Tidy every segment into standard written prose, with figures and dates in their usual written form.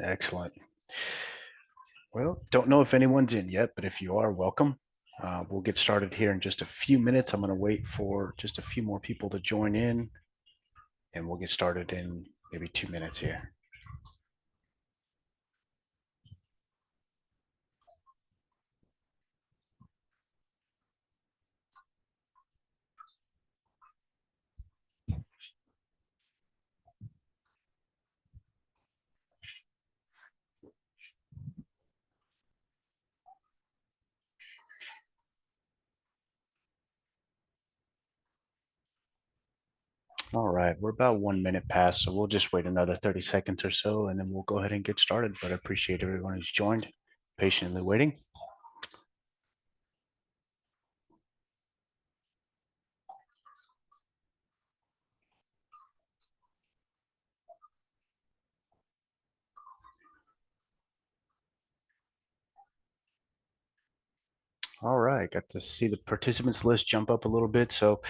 Excellent. Well, don't know if anyone's in yet, but if you are, welcome. We'll get started here in just a few minutes. I'm going to wait for just a few more people to join in, and we'll get started in maybe 2 minutes here. All right, we're about 1 minute past, so we'll just wait another 30 seconds or so, and then we'll go ahead and get started. But I appreciate everyone who's joined, patiently waiting. All right, got to see the participants list jump up a little bit. So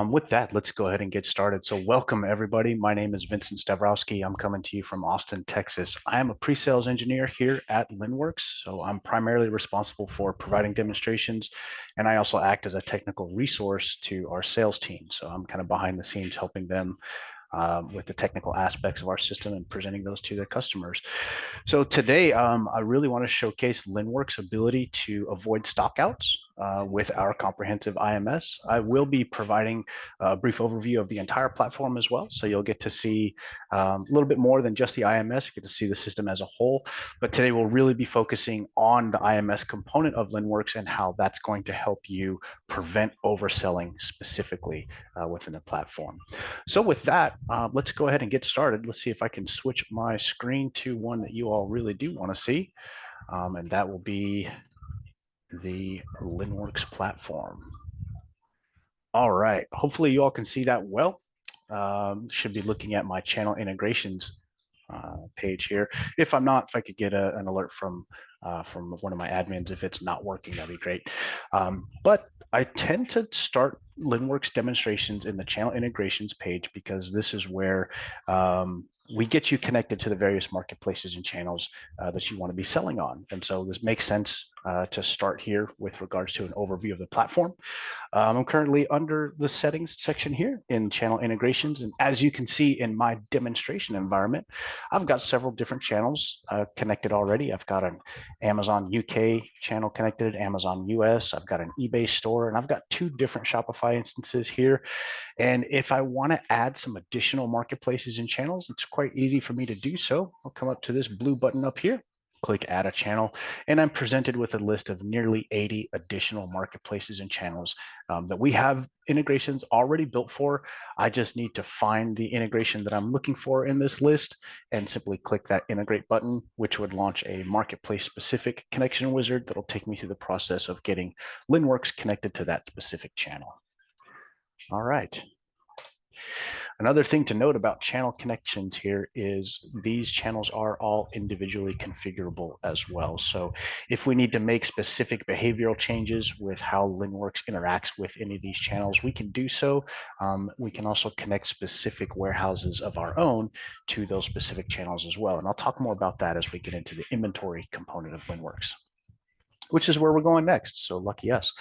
with that, let's go ahead and get started. So welcome everybody. My name is Vincent Stavrowski. I'm coming to you from Austin, Texas. I am a pre-sales engineer here at Linnworks. So I'm primarily responsible for providing demonstrations, and I also act as a technical resource to our sales team. So I'm kind of behind the scenes helping them with the technical aspects of our system and presenting those to their customers. So today, I really want to showcase Linnworks' ability to avoid stockouts with our comprehensive IMS. I will be providing a brief overview of the entire platform as well. So you'll get to see a little bit more than just the IMS. You get to see the system as a whole. But today we'll really be focusing on the IMS component of Linnworks and how that's going to help you prevent overselling specifically within the platform. So with that, let's go ahead and get started. Let's see if I can switch my screen to one that you all really do want to see, and that will be the Linnworks platform. All right, hopefully you all can see that well. Should be looking at my channel integrations page here. If I'm not, if I could get an alert from one of my admins if it's not working, that'd be great. But I tend to start Linnworks demonstrations in the channel integrations page because this is where we get you connected to the various marketplaces and channels that you want to be selling on. And so this makes sense to start here with regards to an overview of the platform. I'm currently under the settings section here in channel integrations. And as you can see in my demonstration environment, I've got several different channels connected already. I've got an Amazon UK channel connected, Amazon US, I've got an eBay store, and I've got 2 different Shopify instances here. And if I want to add some additional marketplaces and channels, it's quite easy for me to do so. I'll come up to this blue button up here, click add a channel, and I'm presented with a list of nearly 80 additional marketplaces and channels that we have integrations already built for. I just need to find the integration that I'm looking for in this list and simply click that integrate button, which would launch a marketplace specific connection wizard that'll take me through the process of getting Linnworks connected to that specific channel. All right. Another thing to note about channel connections here is these channels are all individually configurable as well. So if we need to make specific behavioral changes with how Linnworks interacts with any of these channels, we can do so. We can also connect specific warehouses of our own to those specific channels as well. And I'll talk more about that as we get into the inventory component of Linnworks, which is where we're going next. So lucky us.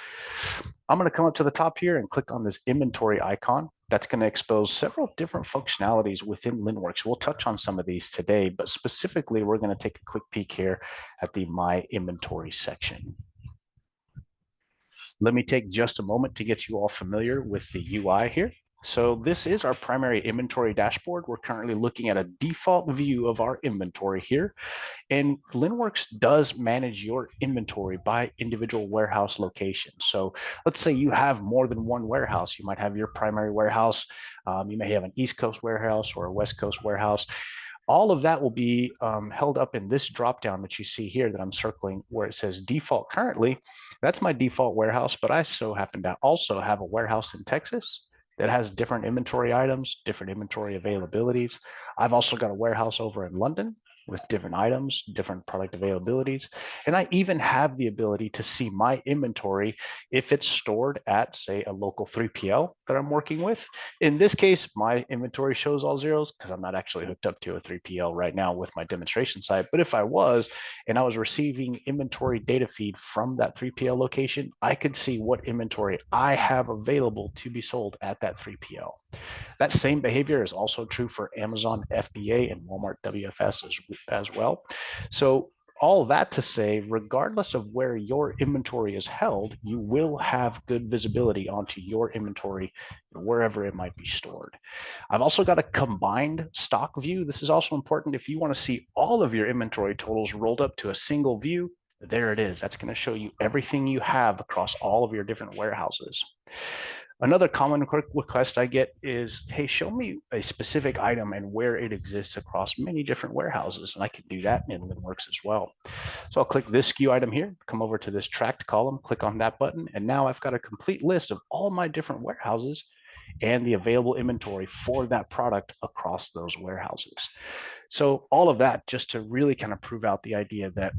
I'm going to come up to the top here and click on this inventory icon. That's going to expose several different functionalities within Linnworks. We'll touch on some of these today, but specifically, we're going to take a quick peek here at the My Inventory section. Let me take just a moment to get you all familiar with the UI here. So this is our primary inventory dashboard. We're currently looking at a default view of our inventory here. And Linnworks does manage your inventory by individual warehouse location. So let's say you have more than one warehouse. You might have your primary warehouse. You may have an East Coast warehouse or a West Coast warehouse. All of that will be held up in this dropdown that you see here that I'm circling where it says default currently. That's my default warehouse, but I so happen to also have a warehouse in Texas that has different inventory items, different inventory availabilities. I've also got a warehouse over in London with different items, different product availabilities. And I even have the ability to see my inventory if it's stored at, say, a local 3PL that I'm working with. In this case, my inventory shows all zeros because I'm not actually hooked up to a 3PL right now with my demonstration site. But if I was, and I was receiving inventory data feed from that 3PL location, I could see what inventory I have available to be sold at that 3PL. That same behavior is also true for Amazon FBA and Walmart WFS as well. So all that to say, regardless of where your inventory is held, you will have good visibility onto your inventory wherever it might be stored. I've also got a combined stock view. This is also important if you want to see all of your inventory totals rolled up to a single view. There it is. That's going to show you everything you have across all of your different warehouses. Another common request I get is, hey, show me a specific item and where it exists across many different warehouses. And I can do that in Linnworks as well. So I'll click this SKU item here, come over to this tracked column, click on that button, and now I've got a complete list of all my different warehouses and the available inventory for that product across those warehouses. So all of that just to really kind of prove out the idea that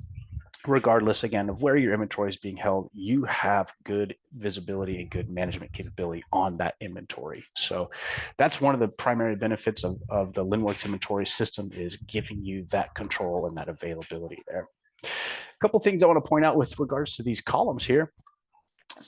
regardless, again, of where your inventory is being held, you have good visibility and good management capability on that inventory. So that's one of the primary benefits of the Linnworks inventory system, is giving you that control and that availability there. A couple of things I want to point out with regards to these columns here.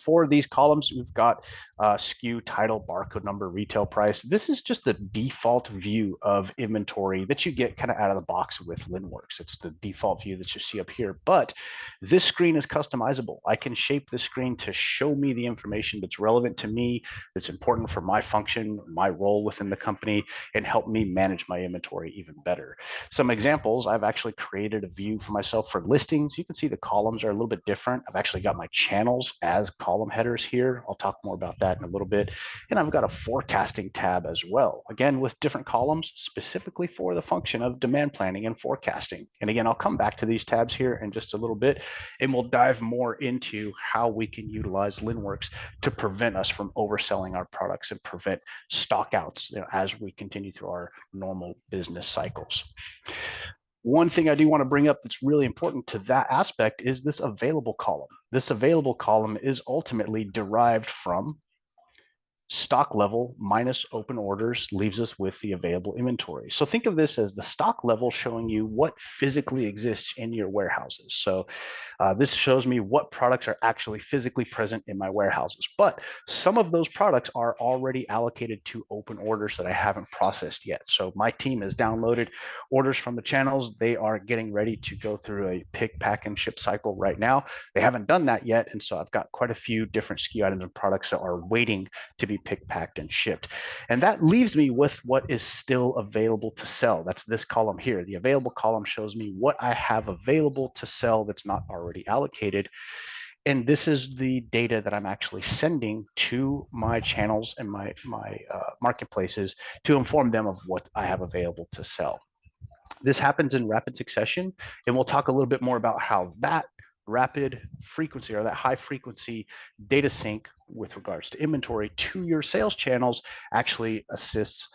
For these columns, we've got SKU, title, barcode number, retail price. This is just the default view of inventory that you get kind of out of the box with Linnworks. It's the default view that you see up here, but this screen is customizable. I can shape the screen to show me the information that's relevant to me, that's important for my function, my role within the company, and help me manage my inventory even better. Some examples, I've actually created a view for myself for listings. You can see the columns are a little bit different. I've actually got my channels as column headers here. I'll talk more about that in a little bit. And I've got a forecasting tab as well, again, with different columns specifically for the function of demand planning and forecasting. And again, I'll come back to these tabs here in just a little bit, and we'll dive more into how we can utilize Linnworks to prevent us from overselling our products and prevent stockouts, as we continue through our normal business cycles. One thing I do want to bring up that's really important to that aspect is this available column. This available column is ultimately derived from stock level minus open orders leaves us with the available inventory. So think of this as the stock level showing you what physically exists in your warehouses. So this shows me what products are actually physically present in my warehouses. But some of those products are already allocated to open orders that I haven't processed yet. So my team has downloaded orders from the channels. They are getting ready to go through a pick, pack, and ship cycle right now. They haven't done that yet. And so I've got quite a few different SKU items and products that are waiting to be picked, packed, and shipped. And that leaves me with what is still available to sell. That's this column here. The available column shows me what I have available to sell that's not already allocated. And this is the data that I'm actually sending to my channels and my marketplaces to inform them of what I have available to sell. This happens in rapid succession, and we'll talk a little bit more about how that rapid frequency, or that high frequency data sync with regards to inventory to your sales channels actually assists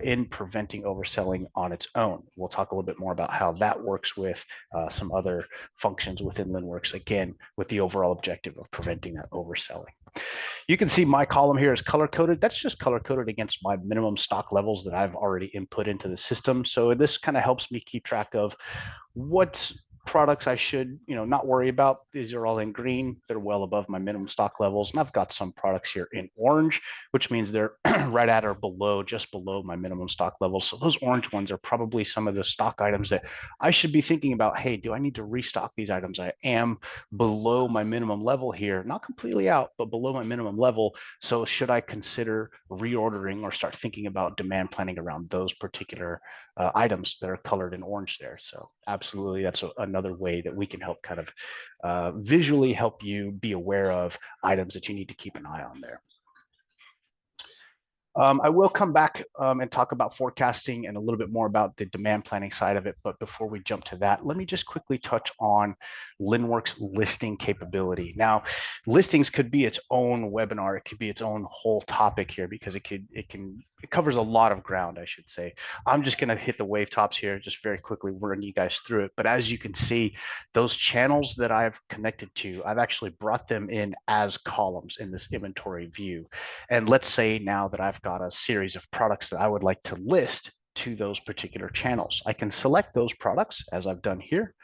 in preventing overselling on its own. We'll talk a little bit more about how that works with some other functions within Linnworks, again, with the overall objective of preventing that overselling. You can see my column here is color coded. That's just color coded against my minimum stock levels that I've already input into the system. So this kind of helps me keep track of what products I should, not worry about. These are all in green. They're well above my minimum stock levels. And I've got some products here in orange, which means they're right at or below, just below my minimum stock levels. So those orange ones are probably some of the stock items that I should be thinking about. Hey, do I need to restock these items? I am below my minimum level here, not completely out, but below my minimum level. So should I consider reordering or start thinking about demand planning around those particular items that are colored in orange there? So absolutely, that's another way that we can help kind of visually help you be aware of items that you need to keep an eye on there. I will come back and talk about forecasting and a little bit more about the demand planning side of it. But before we jump to that, let me just quickly touch on Linnworks listing capability. Now, listings could be its own webinar. It could be its own whole topic here, because it can it covers a lot of ground, I should say. I'm just going to hit the wave tops here, just very quickly run you guys through it. But as you can see, those channels that I've connected to, I've actually brought them in as columns in this inventory view. And let's say now that I've got a series of products that I would like to list to those particular channels. I can select those products as I've done here.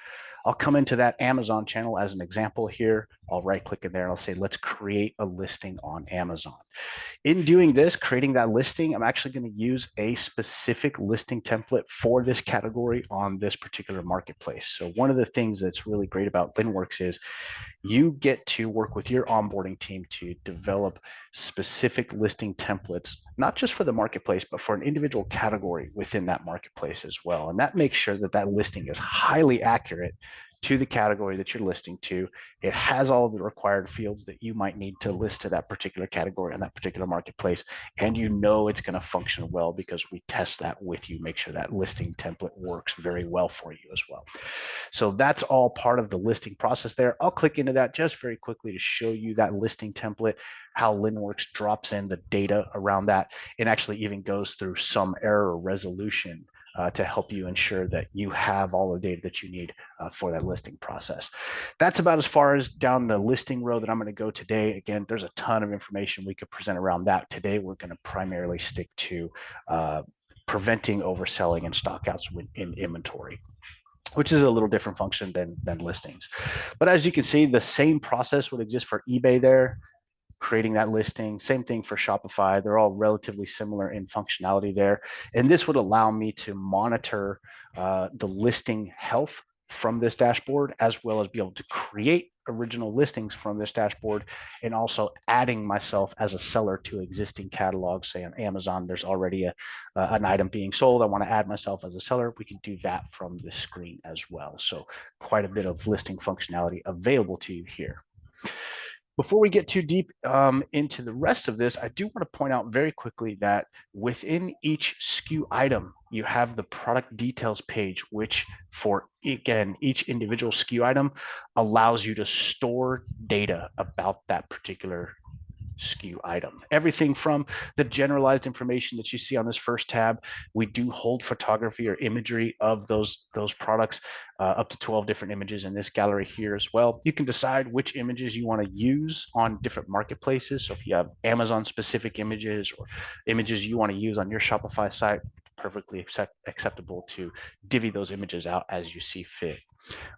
I'll come into that Amazon channel as an example here. I'll right click in there and I'll say, let's create a listing on Amazon. In doing this, creating that listing, I'm actually going to use a specific listing template for this category on this particular marketplace. So one of the things that's really great about Linnworks is you get to work with your onboarding team to develop specific listing templates, not just for the marketplace, but for an individual category within that marketplace as well. And that makes sure that that listing is highly accurate to the category that you're listing to. It has all of the required fields that you might need to list to that particular category on that particular marketplace. And you know it's going to function well because we test that with you, make sure that listing template works very well for you as well. So that's all part of the listing process there. I'll click into that just very quickly to show you that listing template, how Linnworks drops in the data around that, and actually even goes through some error resolution to help you ensure that you have all the data that you need for that listing process. That's about as far as down the listing row that I'm going to go today. Again, there's a ton of information we could present around that. Today, we're going to primarily stick to preventing overselling and stockouts in inventory, which is a little different function than listings. But as you can see, the same process would exist for eBay there, creating that listing. Same thing for Shopify. They're all relatively similar in functionality there. And this would allow me to monitor the listing health from this dashboard, as well as be able to create original listings from this dashboard, and also adding myself as a seller to existing catalogs. Say on Amazon, there's already an item being sold. I want to add myself as a seller. We can do that from this screen as well. So quite a bit of listing functionality available to you here. Before we get too deep into the rest of this, I do want to point out very quickly that within each SKU item, you have the product details page, which for, again, each individual SKU item allows you to store data about that particular SKU item. Everything from the generalized information that you see on this first tab. We do hold photography or imagery of those products, up to 12 different images in this gallery here as well. You can decide which images you want to use on different marketplaces. So if you have Amazon specific images or images you want to use on your Shopify site, perfectly acceptable to divvy those images out as you see fit.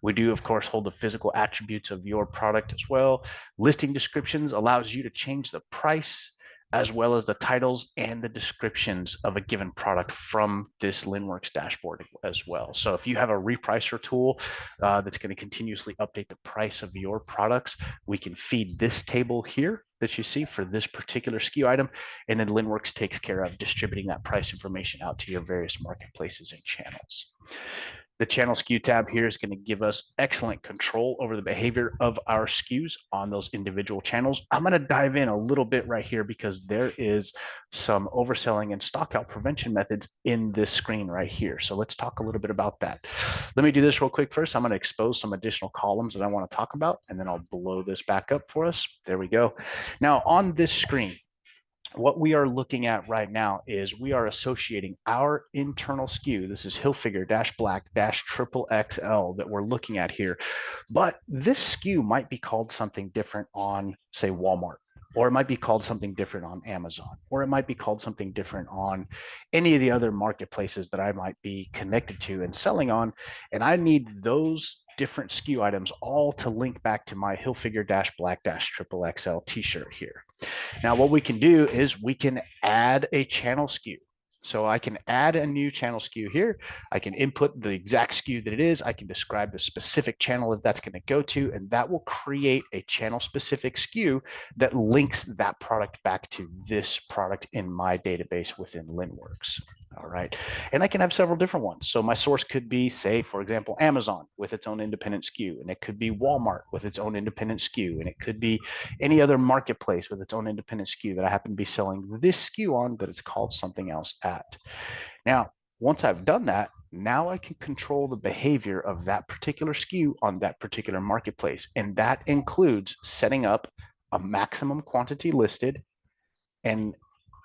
We do, of course, hold the physical attributes of your product as well. Listing descriptions allows you to change the price as well as the titles and the descriptions of a given product from this Linnworks dashboard as well. So if you have a repricer tool that's going to continuously update the price of your products, we can feed this table here that you see for this particular SKU item, and then Linnworks takes care of distributing that price information out to your various marketplaces and channels. The channel SKU tab here is going to give us excellent control over the behavior of our SKUs on those individual channels. I'm going to dive in a little bit right here because there is some overselling and stockout prevention methods in this screen right here. So let's talk a little bit about that. Let me do this real quick first. I'm going to expose some additional columns that I want to talk about, and then I'll blow this back up for us. There we go. Now on this screen, what we are looking at right now is we are associating our internal SKU. This is Hilfiger -Black -Triple XL that we're looking at here. But this SKU might be called something different on, say, Walmart, or it might be called something different on Amazon, or it might be called something different on any of the other marketplaces that I might be connected to and selling on. And I need those different SKU items all to link back to my Hilfiger -Black -Triple XL t-shirt here. Now, what we can do is we can add a channel SKU. So I can add a new channel SKU here. I can input the exact SKU that it is. I can describe the specific channel that that's going to go to, and that will create a channel specific SKU that links that product back to this product in my database within Linnworks. All right. And I can have several different ones. So my source could be, say, for example, Amazon with its own independent SKU, and it could be Walmart with its own independent SKU, and it could be any other marketplace with its own independent SKU that I happen to be selling this SKU on that it's called something else at. Now, once I've done that, now I can control the behavior of that particular SKU on that particular marketplace. And that includes setting up a maximum quantity listed and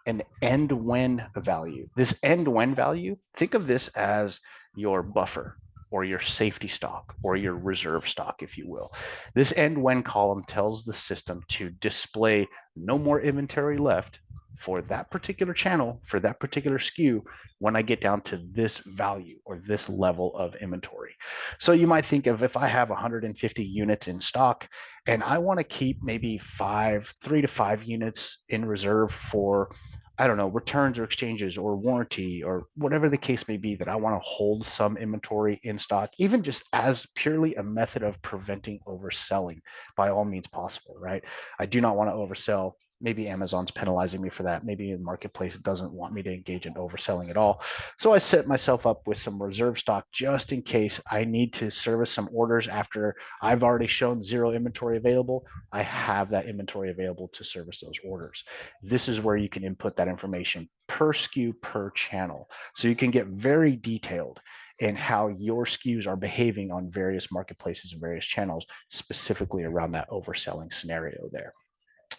an end when value. This end when value, think of this as your buffer or your safety stock or your reserve stock, if you will. This end when column tells the system to display no more inventory left for that particular channel, for that particular SKU, when I get down to this value or this level of inventory. So you might think of, if I have 150 units in stock and I want to keep maybe 3 to 5 units in reserve for, I don't know, returns or exchanges or warranty or whatever the case may be, that I want to hold some inventory in stock, even just as purely a method of preventing overselling, by all means possible, right? I do not want to oversell. Maybe Amazon's penalizing me for that. Maybe the marketplace doesn't want me to engage in overselling at all. So I set myself up with some reserve stock just in case I need to service some orders after I've already shown zero inventory available. I have that inventory available to service those orders. This is where you can input that information per SKU, per channel. So you can get very detailed in how your SKUs are behaving on various marketplaces and various channels, specifically around that overselling scenario there.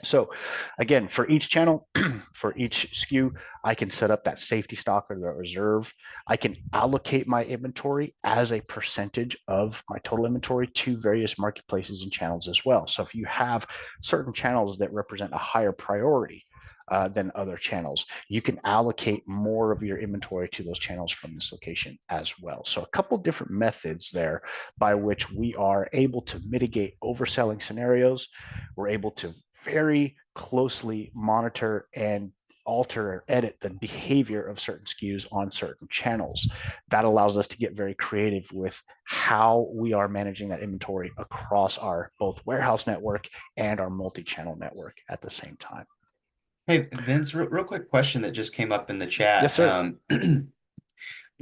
So again, for each channel, for each SKU, I can set up that safety stock or the reserve. I can allocate my inventory as a percentage of my total inventory to various marketplaces and channels as well. So if you have certain channels that represent a higher priority than other channels, you can allocate more of your inventory to those channels from this location as well. So a couple different methods there by which we are able to mitigate overselling scenarios. We're able to very closely monitor and alter or edit the behavior of certain SKUs on certain channels. That allows us to get very creative with how we are managing that inventory across our both warehouse network and our multi-channel network at the same time. Hey, Vince, real quick question that just came up in the Yes, chat. sir.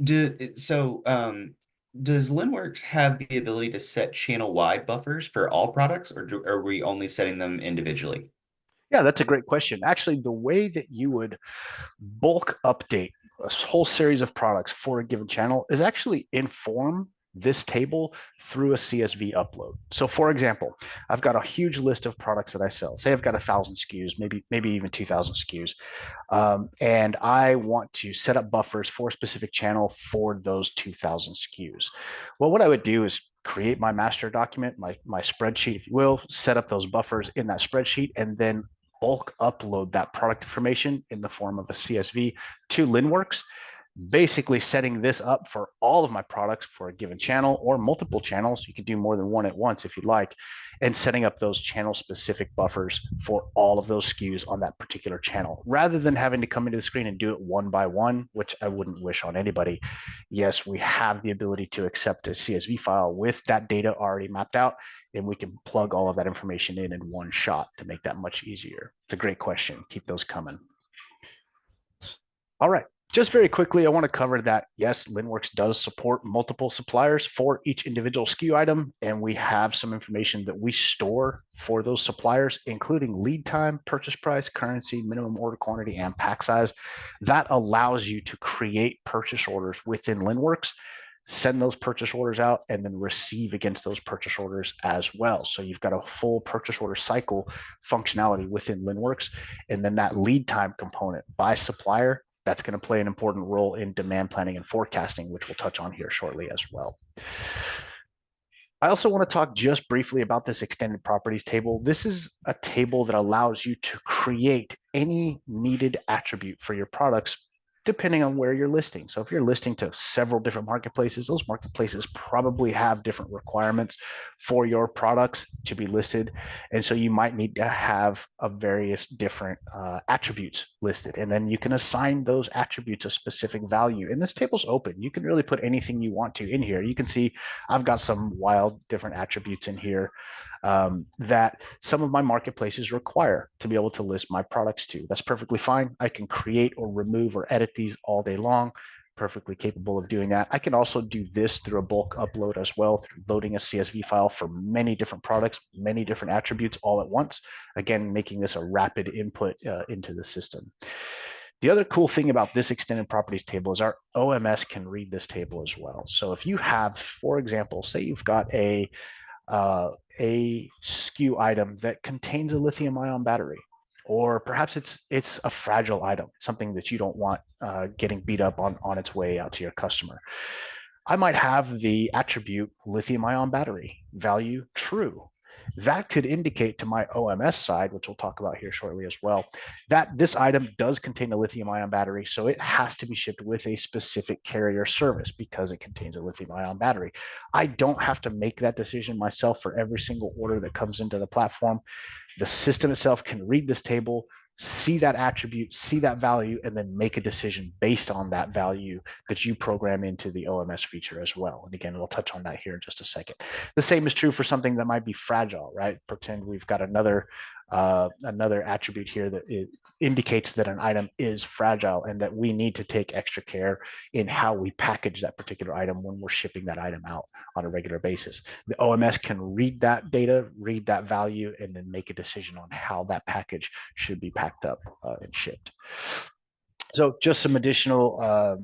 Do, so, does Linnworks have the ability to set channel-wide buffers for all products, or are we only setting them individually? Yeah, that's a great question. Actually, the way that you would bulk update a whole series of products for a given channel is actually inform this table through a CSV upload. So for example, I've got a huge list of products that I sell. Say I've got 1,000 SKUs, maybe even 2,000 SKUs. And I want to set up buffers for a specific channel for those 2,000 SKUs. Well, what I would do is create my master document, my spreadsheet, if you will, set up those buffers in that spreadsheet, and then bulk upload that product information in the form of a CSV to Linnworks, basically setting this up for all of my products for a given channel or multiple channels. You can do more than one at once if you'd like, and setting up those channel specific buffers for all of those SKUs on that particular channel, rather than having to come into the screen and do it one by one, which I wouldn't wish on anybody. Yes, we have the ability to accept a CSV file with that data already mapped out, and we can plug all of that information in one shot to make that much easier. It's a great question. Keep those coming. All right. Just very quickly, I want to cover that, yes, Linnworks does support multiple suppliers for each individual SKU item, and we have some information that we store for those suppliers, including lead time, purchase price, currency, minimum order quantity, and pack size. That allows you to create purchase orders within Linnworks, send those purchase orders out, and then receive against those purchase orders as well. So you've got a full purchase order cycle functionality within Linnworks, and then that lead time component by supplier, that's going to play an important role in demand planning and forecasting, which we'll touch on here shortly as well. I also want to talk just briefly about this extended properties table. This is a table that allows you to create any needed attribute for your products depending on where you're listing. So if you're listing to several different marketplaces, those marketplaces probably have different requirements for your products to be listed. And so you might need to have a various different attributes listed. And then you can assign those attributes a specific value. And this table's open. You can really put anything you want to in here. You can see I've got some wild different attributes in here that some of my marketplaces require to be able to list my products to. That's perfectly fine. I can create or remove or edit these all day long. Perfectly capable of doing that. I can also do this through a bulk upload as well, through loading a CSV file for many different products, many different attributes all at once. Again, making this a rapid input into the system. The other cool thing about this extended properties table is our OMS can read this table as well. So if you have, for example, say you've got a SKU item that contains a lithium ion battery. or perhaps it's a fragile item, something that you don't want getting beat up on its way out to your customer. I might have the attribute lithium ion battery, value true. That could indicate to my OMS side, which we'll talk about here shortly as well, that this item does contain a lithium ion battery, so it has to be shipped with a specific carrier service because it contains a lithium ion battery. I don't have to make that decision myself for every single order that comes into the platform. The system itself can read this table, see that attribute, see that value, and then make a decision based on that value that you program into the OMS feature as well. And again, we'll touch on that here in just a second. The same is true for something that might be fragile, right? Pretend we've got another attribute here that it indicates that an item is fragile and that we need to take extra care in how we package that particular item when we're shipping that item out on a regular basis. The OMS can read that data, read that value, and then make a decision on how that package should be packed up and shipped. So just some additional,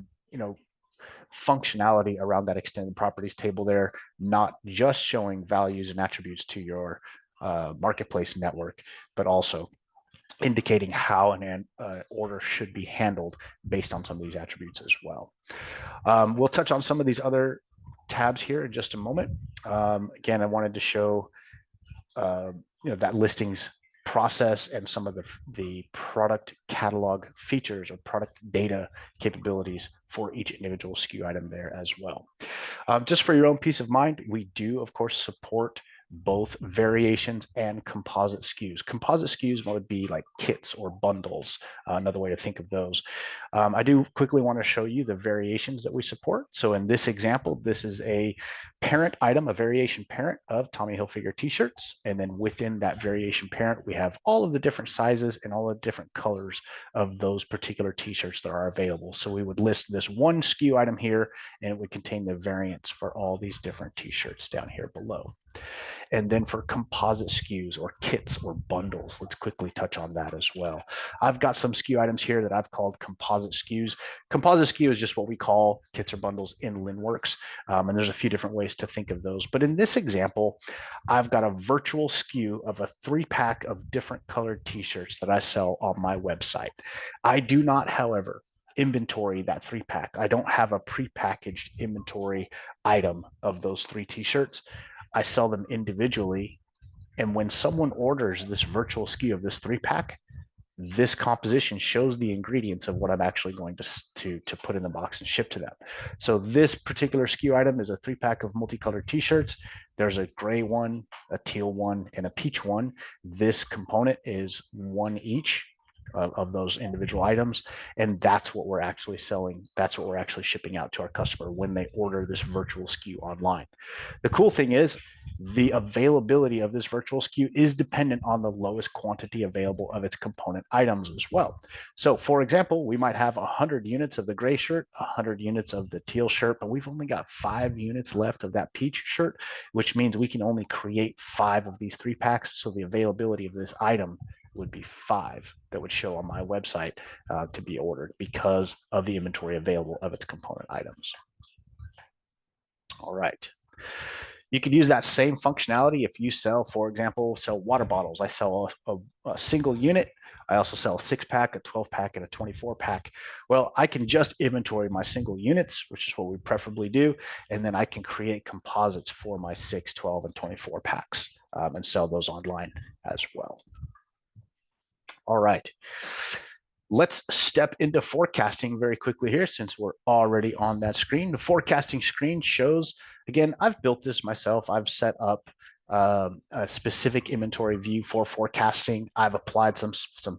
functionality around that extended properties table there, not just showing values and attributes to your marketplace network, but also indicating how an order should be handled based on some of these attributes as well. We'll touch on some of these other tabs here in just a moment. Again, I wanted to show that listings process and some of the product catalog features or product data capabilities for each individual SKU item there as well. Just for your own peace of mind, we do, of course, support both variations and composite SKUs. Composite SKUs would be like kits or bundles, another way to think of those. I do quickly want to show you the variations that we support. So in this example, this is a parent item, a variation parent of Tommy Hilfiger t-shirts. And then within that variation parent, we have all of the different sizes and all the different colors of those particular t-shirts that are available. So we would list this one SKU item here, and it would contain the variants for all these different t-shirts down here below. And then for composite SKUs or kits or bundles, let's quickly touch on that as well. I've got some SKU items here that I've called composite SKUs. Composite SKU is just what we call kits or bundles in Linnworks. And there's a few different ways to think of those. But in this example, I've got a virtual SKU of a 3-pack of different colored t-shirts that I sell on my website. I do not, however, inventory that 3-pack. I don't have a prepackaged inventory item of those 3 t-shirts. I sell them individually. And when someone orders this virtual SKU of this 3-pack, this composition shows the ingredients of what I'm actually going to put in the box and ship to them. So this particular SKU item is a 3-pack of multicolored t-shirts. There's a gray one, a teal one, and a peach one. This component is 1 each of those individual items. And that's what we're actually selling. That's what we're actually shipping out to our customer when they order this virtual SKU online. The cool thing is the availability of this virtual SKU is dependent on the lowest quantity available of its component items as well. So for example, we might have 100 units of the gray shirt, 100 units of the teal shirt, but we've only got 5 units left of that peach shirt, which means we can only create 5 of these 3-packs. So the availability of this item would be 5 that would show on my website to be ordered because of the inventory available of its component items. All right. You could use that same functionality if you sell, for example, water bottles. I sell a single unit. I also sell a 6-pack, a 12-pack, and a 24-pack. Well, I can just inventory my single units, which is what we preferably do, and then I can create composites for my 6, 12, and 24 packs and sell those online as well. All right. Let's step into forecasting very quickly here since we're already on that screen. The forecasting screen shows, again, I've built this myself. I've set up a specific inventory view for forecasting. I've applied some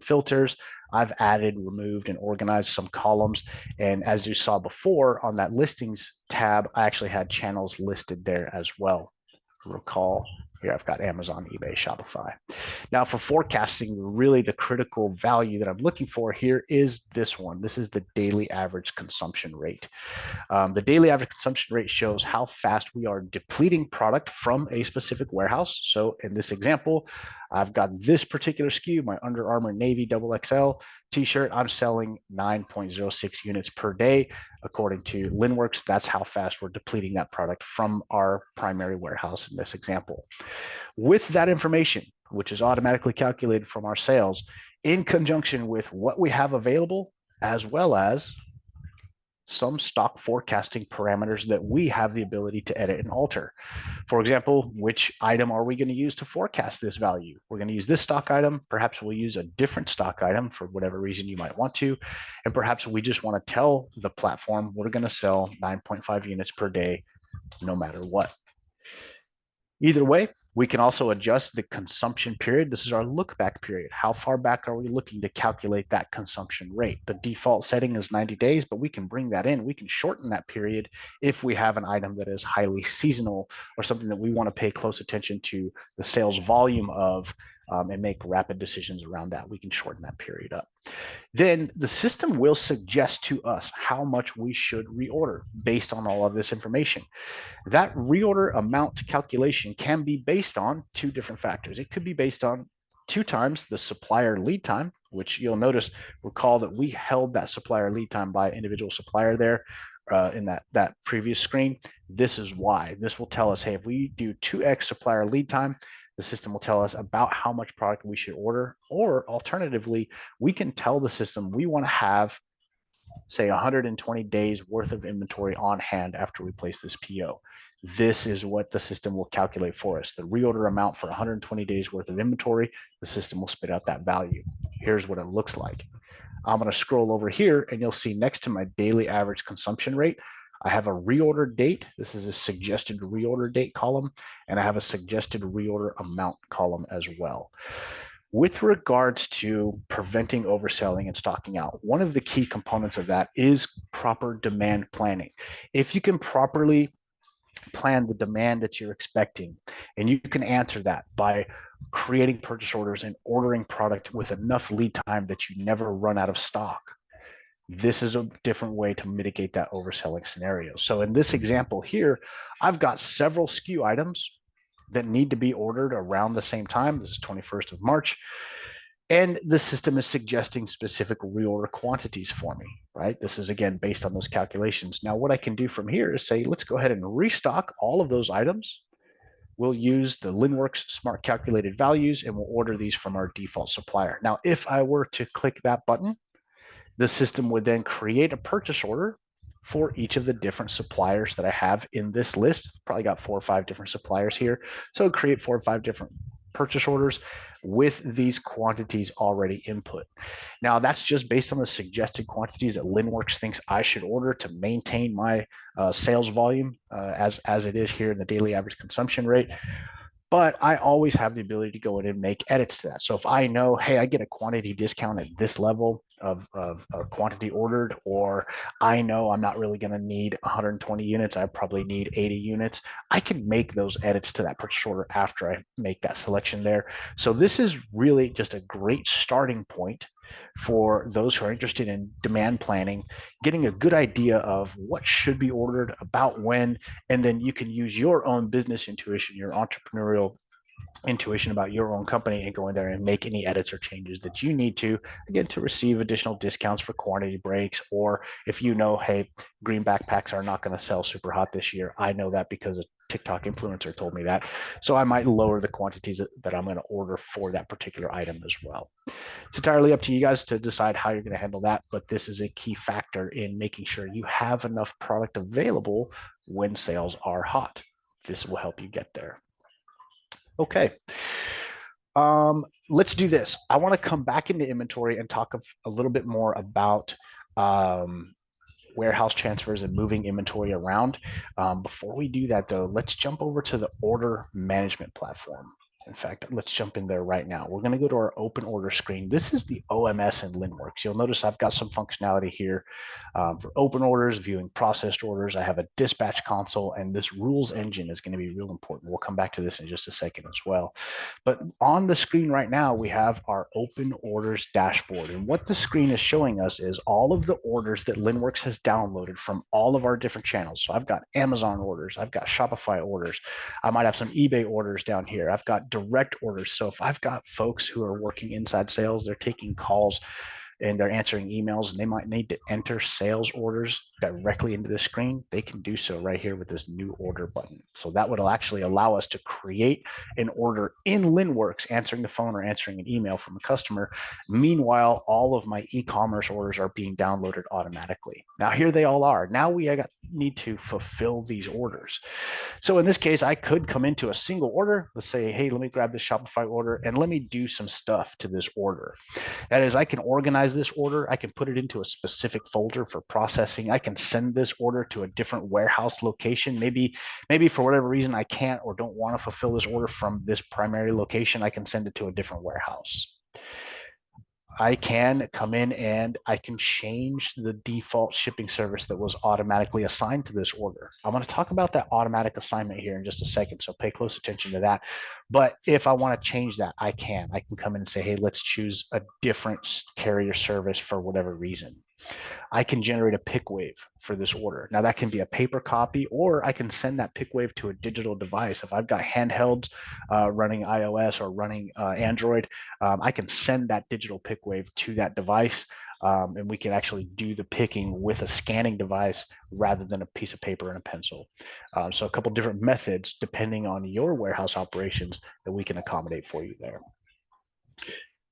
filters. I've added, removed, and organized some columns. And as you saw before on that listings tab, I actually had channels listed there as well. Recall here, I've got Amazon, eBay, Shopify. Now for forecasting, really the critical value that I'm looking for here is this one. This is the daily average consumption rate. The daily average consumption rate shows how fast we are depleting product from a specific warehouse. So in this example, I've got this particular SKU, my Under Armour Navy XXL t-shirt. I'm selling 9.06 units per day. According to Linnworks, that's how fast we're depleting that product from our primary warehouse in this example. With that information, which is automatically calculated from our sales, in conjunction with what we have available, as well as some stock forecasting parameters that we have the ability to edit and alter. For example, which item are we going to use to forecast this value? We're going to use this stock item. Perhaps we'll use a different stock item for whatever reason you might want to. And perhaps we just want to tell the platform we're going to sell 9.5 units per day, no matter what. Either way, we can also adjust the consumption period. This is our look back period. How far back are we looking to calculate that consumption rate? The default setting is 90 days, but we can bring that in. We can shorten that period if we have an item that is highly seasonal or something that we want to pay close attention to the sales volume of, and make rapid decisions around that. We can shorten that period up. Then the system will suggest to us how much we should reorder based on all of this information. That reorder amount calculation can be based on two different factors. It could be based on 2 times the supplier lead time, which you'll notice, recall that we held that supplier lead time by individual supplier there in that previous screen. This is why. This will tell us, hey, if we do 2x supplier lead time, the system will tell us about how much product we should order. Or alternatively, we can tell the system we want to have, say, 120 days worth of inventory on hand after we place this PO. This is what the system will calculate for us. The reorder amount for 120 days worth of inventory, the system will spit out that value. Here's what it looks like. I'm going to scroll over here and you'll see next to my daily average consumption rate, I have a reorder date. This is a suggested reorder date column, and I have a suggested reorder amount column as well. With regards to preventing overselling and stocking out, one of the key components of that is proper demand planning. If you can properly plan the demand that you're expecting, and you can answer that by creating purchase orders and ordering product with enough lead time that you never run out of stock, this is a different way to mitigate that overselling scenario. So in this example here, I've got several SKU items that need to be ordered around the same time. This is 21st of March. And the system is suggesting specific reorder quantities for me, right? This is, again, based on those calculations. Now, what I can do from here is say, let's go ahead and restock all of those items. We'll use the Linnworks smart calculated values, and we'll order these from our default supplier. Now, if I were to click that button, the system would then create a purchase order for each of the different suppliers that I have in this list. Probably got 4 or 5 different suppliers here. So create 4 or 5 different purchase orders with these quantities already input. Now that's just based on the suggested quantities that Linnworks thinks I should order to maintain my sales volume as it is here in the daily average consumption rate. But I always have the ability to go in and make edits to that. So if I know, hey, I get a quantity discount at this level of quantity ordered, or I know I'm not really going to need 120 units, I probably need 80 units, I can make those edits to that purchase order after I make that selection there. So this is really just a great starting point for those who are interested in demand planning, getting a good idea of what should be ordered, about when, and then you can use your own business intuition, your entrepreneurial intuition about your own company, and go in there and make any edits or changes that you need to, again, to receive additional discounts for quantity breaks. Or if you know, hey, green backpacks are not going to sell super hot this year, I know that because a TikTok influencer told me that, so I might lower the quantities that I'm going to order for that particular item as well. It's entirely up to you guys to decide how you're going to handle that, but this is a key factor in making sure you have enough product available when sales are hot. This will help you get there. Okay. Let's do this. I want to come back into inventory and talk a little bit more about warehouse transfers and moving inventory around. Before we do that, though, let's jump over to the order management platform. In fact, let's jump in there right now. We're going to go to our open order screen. This is the OMS in Linnworks. You'll notice I've got some functionality here for open orders, viewing processed orders. I have a dispatch console, and this rules engine is going to be real important. We'll come back to this in just a second as well. But on the screen right now, we have our open orders dashboard. And what the screen is showing us is all of the orders that Linnworks has downloaded from all of our different channels. So I've got Amazon orders, I've got Shopify orders, I might have some eBay orders down here. I've got direct orders. So if I've got folks who are working inside sales, they're taking calls and they're answering emails and they might need to enter sales orders directly into the screen, they can do so right here with this new order button. So that would actually allow us to create an order in Linnworks, answering the phone or answering an email from a customer. Meanwhile, all of my e-commerce orders are being downloaded automatically. Now here they all are. Now we need to fulfill these orders. So in this case, I could come into a single order. Let's say, hey, let me grab this Shopify order and let me do some stuff to this order. That is, I can organize this order. I can put it into a specific folder for processing. I can send this order to a different warehouse location. Maybe for whatever reason I can't or don't want to fulfill this order from this primary location, I can send it to a different warehouse. I can come in and I can change the default shipping service that was automatically assigned to this order. I'm going to talk about that automatic assignment here in just a second, so pay close attention to that. But if I want to change that, I can. I can come in and say, hey, let's choose a different carrier service for whatever reason. I can generate a pick wave for this order. Now that can be a paper copy, or I can send that pick wave to a digital device. If I've got handhelds running iOS or running Android, I can send that digital pick wave to that device, and we can actually do the picking with a scanning device rather than a piece of paper and a pencil. So a couple different methods depending on your warehouse operations that we can accommodate for you there.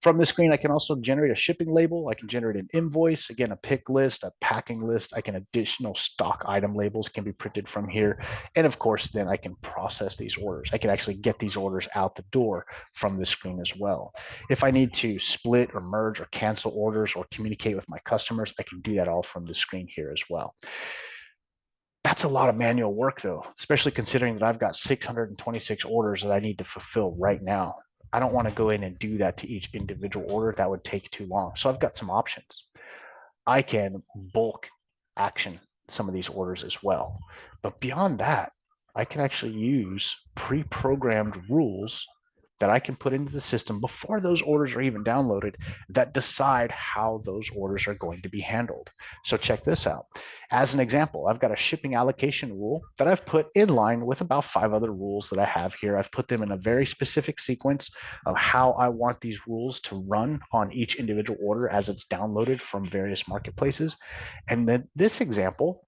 From this screen, I can also generate a shipping label. I can generate an invoice, again, a pick list, a packing list. I can additional stock item labels can be printed from here. And of course, then I can process these orders. I can actually get these orders out the door from this screen as well. If I need to split or merge or cancel orders or communicate with my customers, I can do that all from the screen here as well. That's a lot of manual work though, especially considering that I've got 626 orders that I need to fulfill right now. I don't want to go in and do that to each individual order. That would take too long. So I've got some options. I can bulk action some of these orders as well. But beyond that, I can actually use pre-programmed rules that I can put into the system before those orders are even downloaded that decide how those orders are going to be handled. So check this out. As an example, I've got a shipping allocation rule that I've put in line with about 5 other rules that I have here. I've put them in a very specific sequence of how I want these rules to run on each individual order as it's downloaded from various marketplaces. And then this example,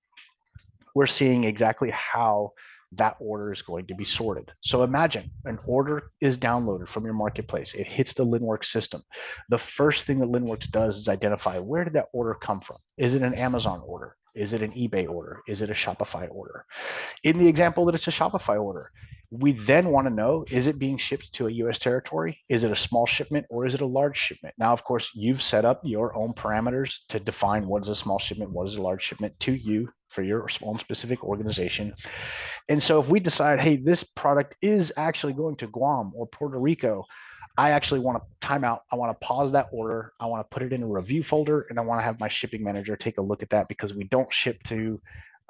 we're seeing exactly how that order is going to be sorted. So imagine an order is downloaded from your marketplace. It hits the Linnworks system. The first thing that Linnworks does is identify, where did that order come from? Is it an Amazon order? Is it an eBay order? Is it a Shopify order? In the example that it's a Shopify order, we then want to know, is it being shipped to a US territory? Is it a small shipment or is it a large shipment? Now, of course, you've set up your own parameters to define what is a small shipment, what is a large shipment to you for your own specific organization. And so if we decide, hey, this product is actually going to Guam or Puerto Rico, I actually want to time out. I want to pause that order. I want to put it in a review folder, and I want to have my shipping manager take a look at that, because we don't ship to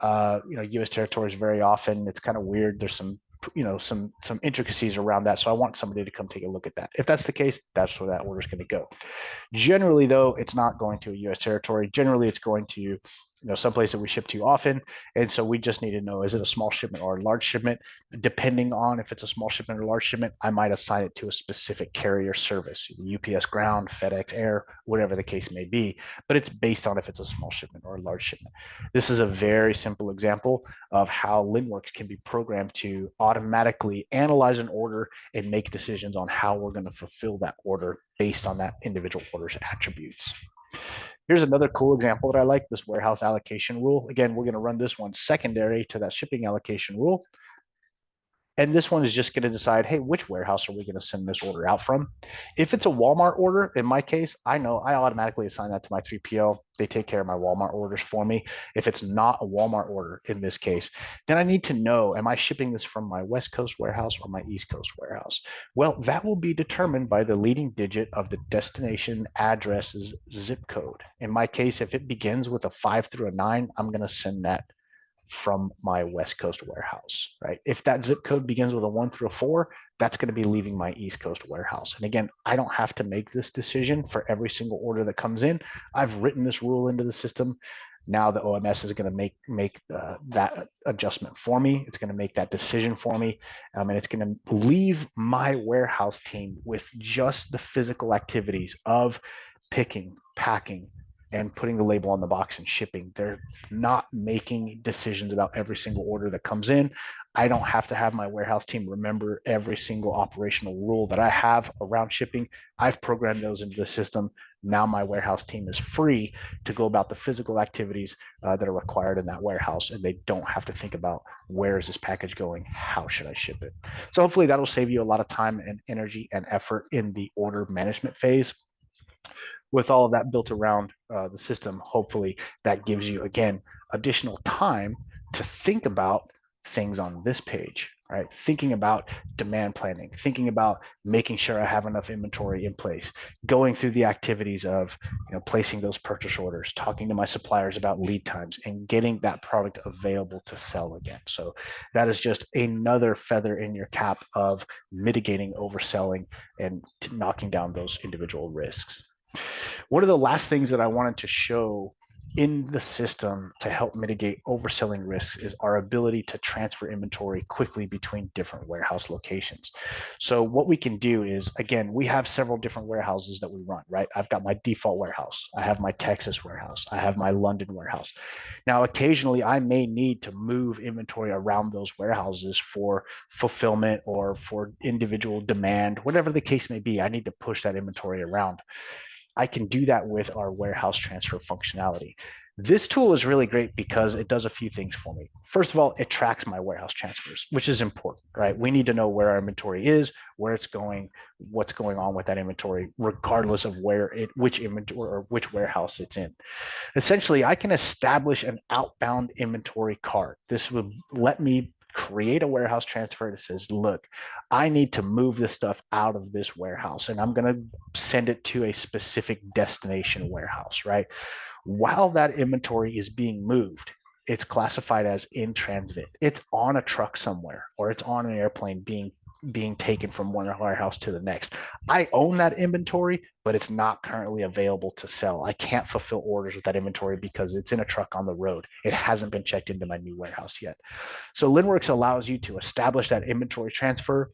U.S. territories very often. It's kind of weird. There's some intricacies around that. So I want somebody to come take a look at that. If that's the case, that's where that order is going to go. Generally, though, it's not going to a U.S. territory. Generally, it's going to someplace that we ship to often. And so we just need to know, is it a small shipment or a large shipment? Depending on if it's a small shipment or large shipment, I might assign it to a specific carrier service, UPS Ground, FedEx Air, whatever the case may be. But it's based on if it's a small shipment or a large shipment. This is a very simple example of how Linnworks can be programmed to automatically analyze an order and make decisions on how we're going to fulfill that order based on that individual order's attributes. Here's another cool example that I like, this warehouse allocation rule. Again, we're going to run this one secondary to that shipping allocation rule. And this one is just going to decide, hey, which warehouse are we going to send this order out from? If it's a Walmart order, in my case, I know I automatically assign that to my 3PL. They take care of my Walmart orders for me. If it's not a Walmart order in this case, then I need to know, am I shipping this from my West Coast warehouse or my East Coast warehouse? Well, that will be determined by the leading digit of the destination address's zip code. In my case, if it begins with a 5 through a 9, I'm going to send that from my West Coast warehouse, right? If that zip code begins with a 1 through a 4, that's going to be leaving my East Coast warehouse. And again, I don't have to make this decision for every single order that comes in. I've written this rule into the system. Now the OMS is going to make that adjustment for me. It's going to make that decision for me, and it's going to leave my warehouse team with just the physical activities of picking, packing and putting the label on the box and shipping. They're not making decisions about every single order that comes in. I don't have to have my warehouse team remember every single operational rule that I have around shipping. I've programmed those into the system. Now my warehouse team is free to go about the physical activities that are required in that warehouse, and they don't have to think about where is this package going, how should I ship it. So hopefully that'll save you a lot of time and energy and effort in the order management phase. With all of that built around the system, hopefully that gives you, again, additional time to think about things on this page, right? Thinking about demand planning, thinking about making sure I have enough inventory in place, going through the activities of, placing those purchase orders, talking to my suppliers about lead times, and getting that product available to sell again. So that is just another feather in your cap of mitigating overselling and knocking down those individual risks. One of the last things that I wanted to show in the system to help mitigate overselling risks is our ability to transfer inventory quickly between different warehouse locations. So what we can do is, again, we have several different warehouses that we run, right? I've got my default warehouse. I have my Texas warehouse. I have my London warehouse. Now, occasionally I may need to move inventory around those warehouses for fulfillment or for individual demand, whatever the case may be. I need to push that inventory around. I can do that with our warehouse transfer functionality. This tool is really great because it does a few things for me. First of all, it tracks my warehouse transfers, which is important, right? We need to know where our inventory is, where it's going, what's going on with that inventory, regardless of which inventory or which warehouse it's in. Essentially, I can establish an outbound inventory cart. This would let me create a warehouse transfer that says, look, I need to move this stuff out of this warehouse and I'm going to send it to a specific destination warehouse, right? While that inventory is being moved, it's classified as in transit. It's on a truck somewhere, or it's on an airplane being taken from one warehouse to the next. I own that inventory, but it's not currently available to sell. I can't fulfill orders with that inventory because it's in a truck on the road. It hasn't been checked into my new warehouse yet. So Linnworks allows you to establish that inventory transfer,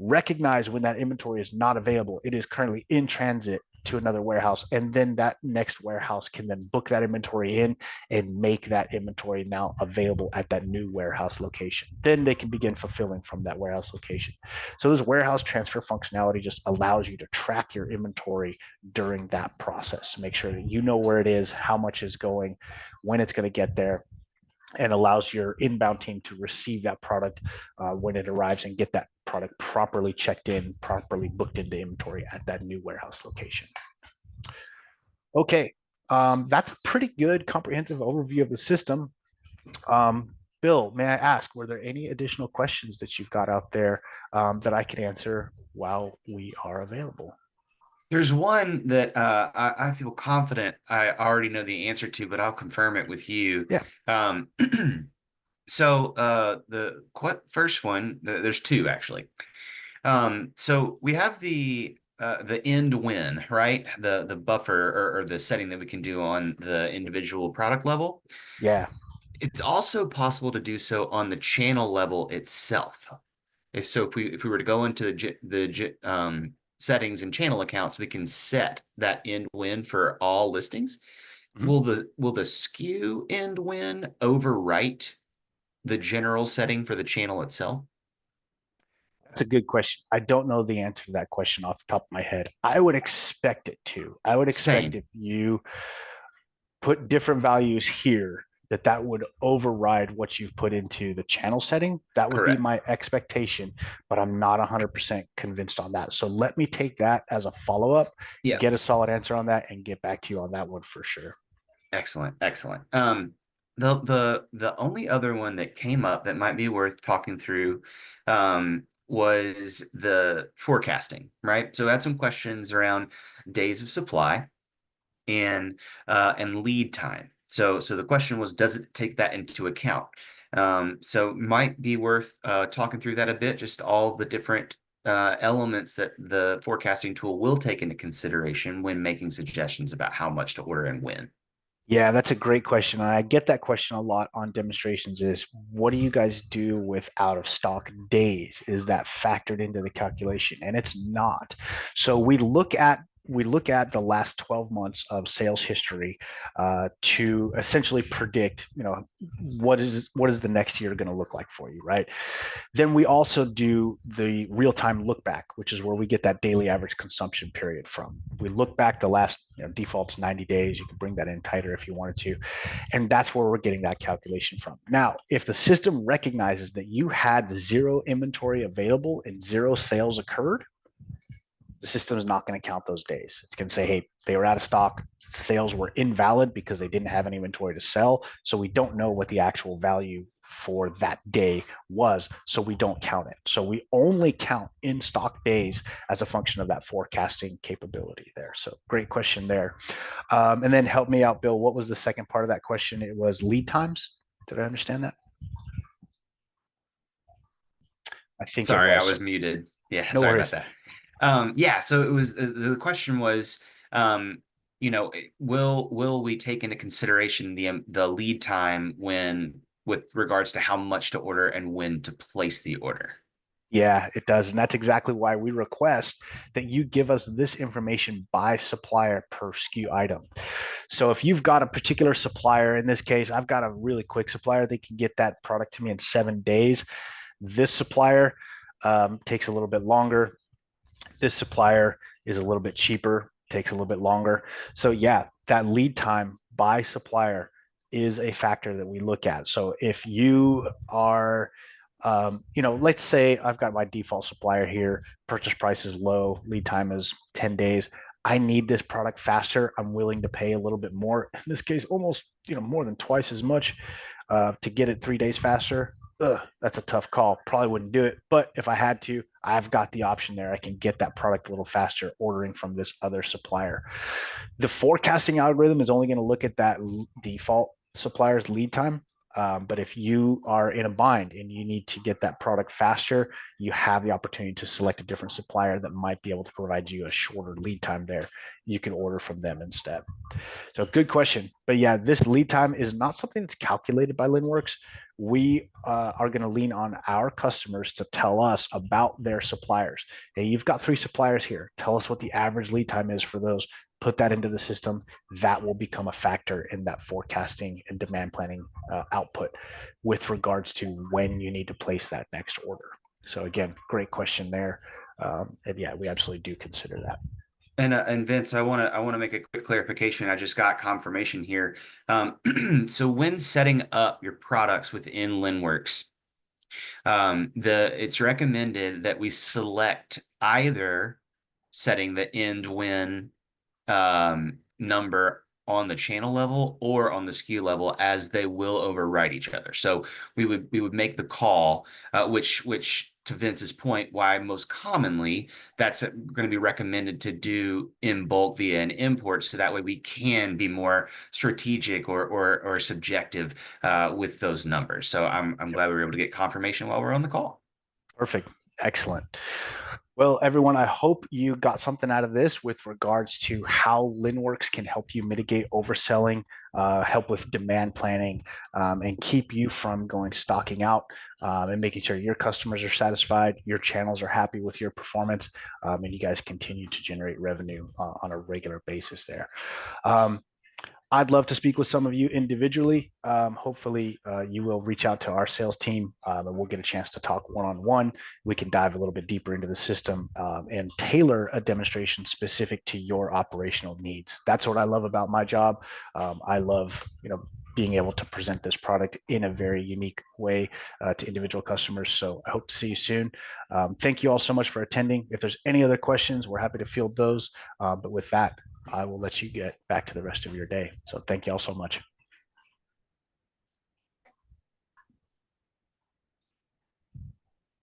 recognize when that inventory is not available, it is currently in transit to another warehouse, and then that next warehouse can then book that inventory in and make that inventory now available at that new warehouse location. Then they can begin fulfilling from that warehouse location. So this warehouse transfer functionality just allows you to track your inventory during that process. Make sure that you know where it is, how much is going, when it's going to get there, and allows your inbound team to receive that product when it arrives and get that product properly checked in, properly booked into inventory at that new warehouse location. Okay, that's a pretty good comprehensive overview of the system. Bill, may I ask, were there any additional questions that you've got out there that I can answer while we are available? There's one that I feel confident I already know the answer to, but I'll confirm it with you. Yeah. Um, so the first one, there's two actually. So we have the end win, right? The buffer or the setting that we can do on the individual product level. Yeah. It's also possible to do so on the channel level itself. If we were to go into the settings and channel accounts, we can set that end win for all listings. Mhm. Will the SKU end win overwrite the general setting for the channel itself? That's a good question. I don't know the answer to that question off the top of my head. I would expect it to. I would expect Same. if you put different values here, that would override what you've put into the channel setting. That would be Correct. my expectation, but I'm not 100% convinced on that. So let me take that as a follow-up, Yeah. get a solid answer on that, and get back to you on that one for sure. Excellent. Excellent. The only other one that came up that might be worth talking through was the forecasting, right? So I had some questions around days of supply and lead time. So the question was, does it take that into account? So might be worth talking through that a bit, just all the different elements that the forecasting tool will take into consideration when making suggestions about how much to order and when. Yeah, that's a great question. And I get that question a lot on demonstrations is what do you guys do with out of stock days? Is that factored into the calculation? And it's not. So we look at we look at the last 12 months of sales history to essentially predict, what is the next year going to look like for you, right? Then we also do the real-time look back, which is where we get that daily average consumption period from. We look back the last, default's 90 days. You can bring that in tighter if you wanted to. And that's where we're getting that calculation from. Now, if the system recognizes that you had zero inventory available and zero sales occurred, the system is not going to count those days. It's going to say, hey, they were out of stock. Sales were invalid because they didn't have any inventory to sell. So we don't know what the actual value for that day was. So we don't count it. So we only count in stock days as a function of that forecasting capability there. So great question there. And then help me out, Bill. What was the second part of that question? It was lead times. Did I understand that? I think it Sorry, I was. was muted. Yeah, No sorry worries about that. Yeah, so it was the question was, will we take into consideration the lead time when with regards to how much to order and when to place the order? Yeah, it does. And that's exactly why we request that you give us this information by supplier per SKU item. So if you've got a particular supplier, in this case, I've got a really quick supplier, they can get that product to me in 7 days. This supplier takes a little bit longer. This supplier is a little bit cheaper, takes a little bit longer. So yeah, that lead time by supplier is a factor that we look at. So if you are, let's say I've got my default supplier here, purchase price is low, lead time is 10 days. I need this product faster. I'm willing to pay a little bit more. In this case, almost, more than twice as much to get it 3 days faster. That's a tough call. Probably wouldn't do it. But if I had to, I've got the option there. I can get that product a little faster ordering from this other supplier. The forecasting algorithm is only going to look at that default supplier's lead time. But if you are in a bind and you need to get that product faster, you have the opportunity to select a different supplier that might be able to provide you a shorter lead time there. You can order from them instead. So good question. But yeah, this lead time is not something that's calculated by Linnworks. We are going to lean on our customers to tell us about their suppliers. Hey, you've got 3 suppliers here. Tell us what the average lead time is for those. Put that into the system. That will become a factor in that forecasting and demand planning output with regards to when you need to place that next order. So again, great question there. And yeah, we absolutely do consider that. And Vince, I want to make a quick clarification. I just got confirmation here. So when setting up your products within Linnworks, it's recommended that we select either setting the end when number on the channel level or on the SKU level, as they will override each other. So we would make the call, which to Vince's point, why most commonly that's going to be recommended to do in bulk via an import, so that way we can be more strategic or subjective with those numbers. So I'm glad we were able to get confirmation while we're on the call. Perfect. Excellent. Well, everyone, I hope you got something out of this with regards to how Linnworks can help you mitigate overselling, help with demand planning, and keep you from going stocking out, and making sure your customers are satisfied, your channels are happy with your performance, and you guys continue to generate revenue on a regular basis there. Um, I'd love to speak with some of you individually. Hopefully, you will reach out to our sales team and we'll get a chance to talk one-on-one. We can dive a little bit deeper into the system and tailor a demonstration specific to your operational needs. That's what I love about my job. I love, being able to present this product in a very unique way to individual customers. So I hope to see you soon. Thank you all so much for attending. If there's any other questions, we're happy to field those. But with that, I will let you get back to the rest of your day. So thank you all so much.